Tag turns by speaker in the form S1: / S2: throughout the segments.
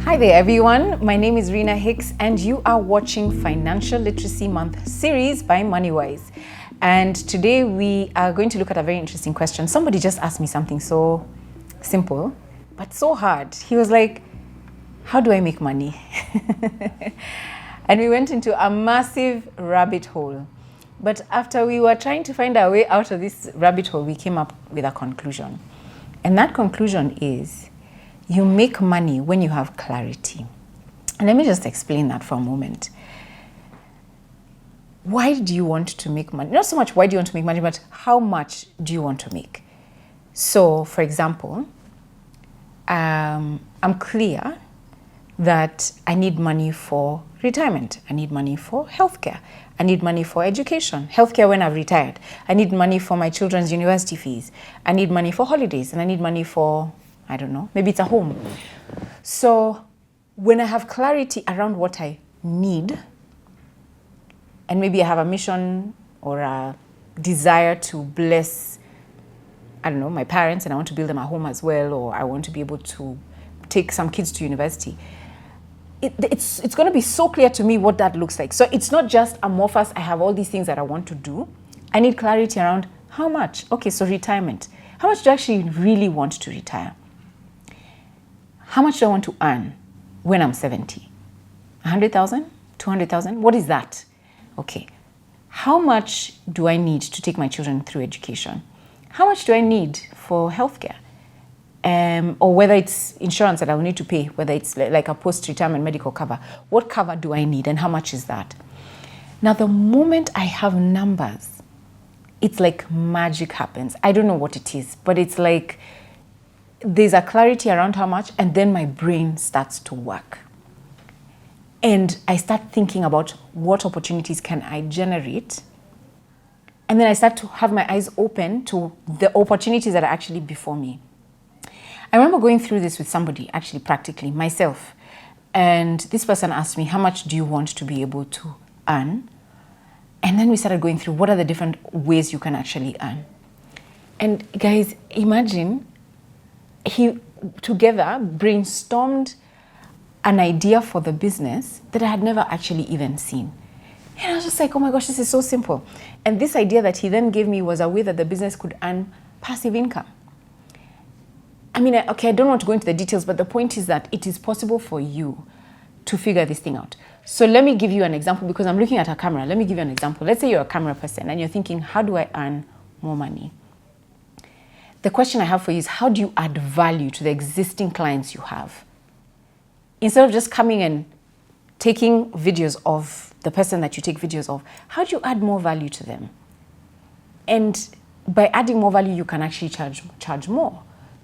S1: Hi there everyone, my name is Rina Hicks and you are watching Financial Literacy Month series by Moneywise. And today we are going to look at a very interesting question. Somebody just asked me something so simple, but so hard. He was like, how do I make money? And we went into a massive rabbit hole. But after we were trying to find our way out of this rabbit hole, we came up with a conclusion. And that conclusion is, you make money when you have clarity. And let me just explain that for a moment. Why do you want to make money? Not so much why do you want to make money, but how much do you want to make? So, for example, I'm clear that I need money for retirement. I need money for healthcare. I need money for education. Healthcare when I've retired. I need money for my children's university fees. I need money for holidays. And I need money for, I don't know, maybe it's a home. So when I have clarity around what I need, and maybe I have a mission or a desire to bless, I don't know, my parents, and I want to build them a home as well, or I want to be able to take some kids to university, it's going to be so clear to me what that looks like. So it's not just amorphous, I have all these things that I want to do. I need clarity around how much. Okay, so retirement. How much do I actually really want to retire? How much do I want to earn when I'm 70? 100,000? 200,000? What is that? Okay. How much do I need to take my children through education? How much do I need for healthcare? Or whether it's insurance that I will need to pay, whether it's like a post-retirement medical cover. What cover do I need and how much is that? Now, the moment I have numbers, it's like magic happens. I don't know what it is, but it's like there's a clarity around how much, and then my brain starts to work. And I start thinking about what opportunities can I generate. And then I start to have my eyes open to the opportunities that are actually before me. I remember going through this with somebody, actually practically, myself. And this person asked me, how much do you want to be able to earn? And then we started going through what are the different ways you can actually earn. And guys, imagine he together brainstormed an idea for the business that I had never actually even seen. And I was just like, oh my gosh, this is so simple. And this idea that he then gave me was a way that the business could earn passive income. I mean, okay, I don't want to go into the details, but the point is that it is possible for you to figure this thing out. So let me give you an example, because I'm looking at a camera. Let me give you an example. Let's say you're a camera person and you're thinking, how do I earn more money? The question I have for you is, how do you add value to the existing clients you have? Instead of just coming and taking videos of the person that you take videos of, how do you add more value to them? And by adding more value, you can actually charge more.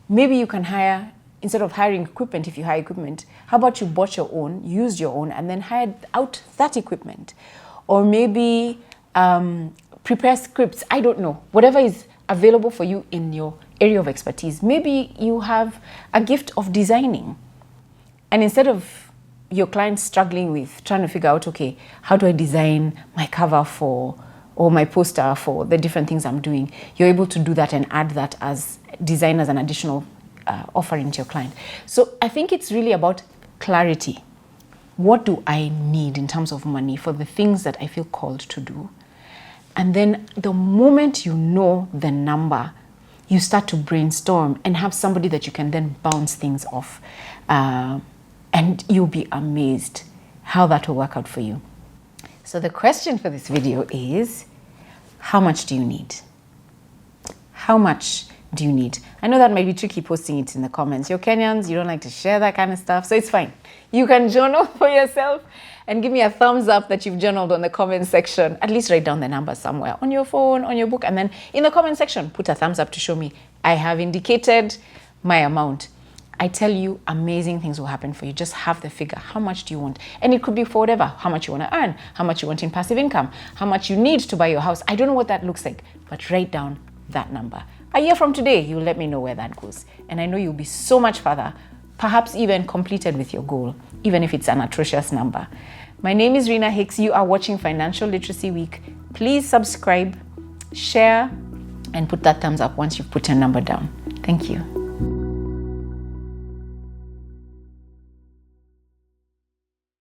S1: Maybe you can hire, instead of hiring equipment, if you hire equipment, how about you bought your own, used your own, and then hired out that equipment? Or maybe prepare scripts, I don't know, whatever is available for you in your area of expertise. Maybe you have a gift of designing. And instead of your clients struggling with trying to figure out, okay, how do I design my cover for, or my poster for the different things I'm doing, you're able to do that and add that as design as an additional offering to your client. So I think it's really about clarity. What do I need in terms of money for the things that I feel called to do? And then the moment you know the number, you start to brainstorm and have somebody that you can then bounce things off. And you'll be amazed how that will work out for you. So the question for this video is, how much do you need? How much do you need? I know that might be tricky posting it in the comments. You're Kenyans, you don't like to share that kind of stuff, so it's fine. You can journal for yourself and give me a thumbs up that you've journaled on the comment section. At least write down the number somewhere on your phone, on your book, and then in the comment section, put a thumbs up to show me I have indicated my amount. I tell you, amazing things will happen for you. Just have the figure. How much do you want? And it could be for whatever. How much you want to earn, how much you want in passive income, how much you need to buy your house. I don't know what that looks like, but write down that number. A year from today, you'll let me know where that goes. And I know you'll be so much further, perhaps even completed with your goal, even if it's an atrocious number. My name is Rina Hicks. You are watching Financial Literacy Week. Please subscribe, share, and put that thumbs up once you've put your number down. Thank you.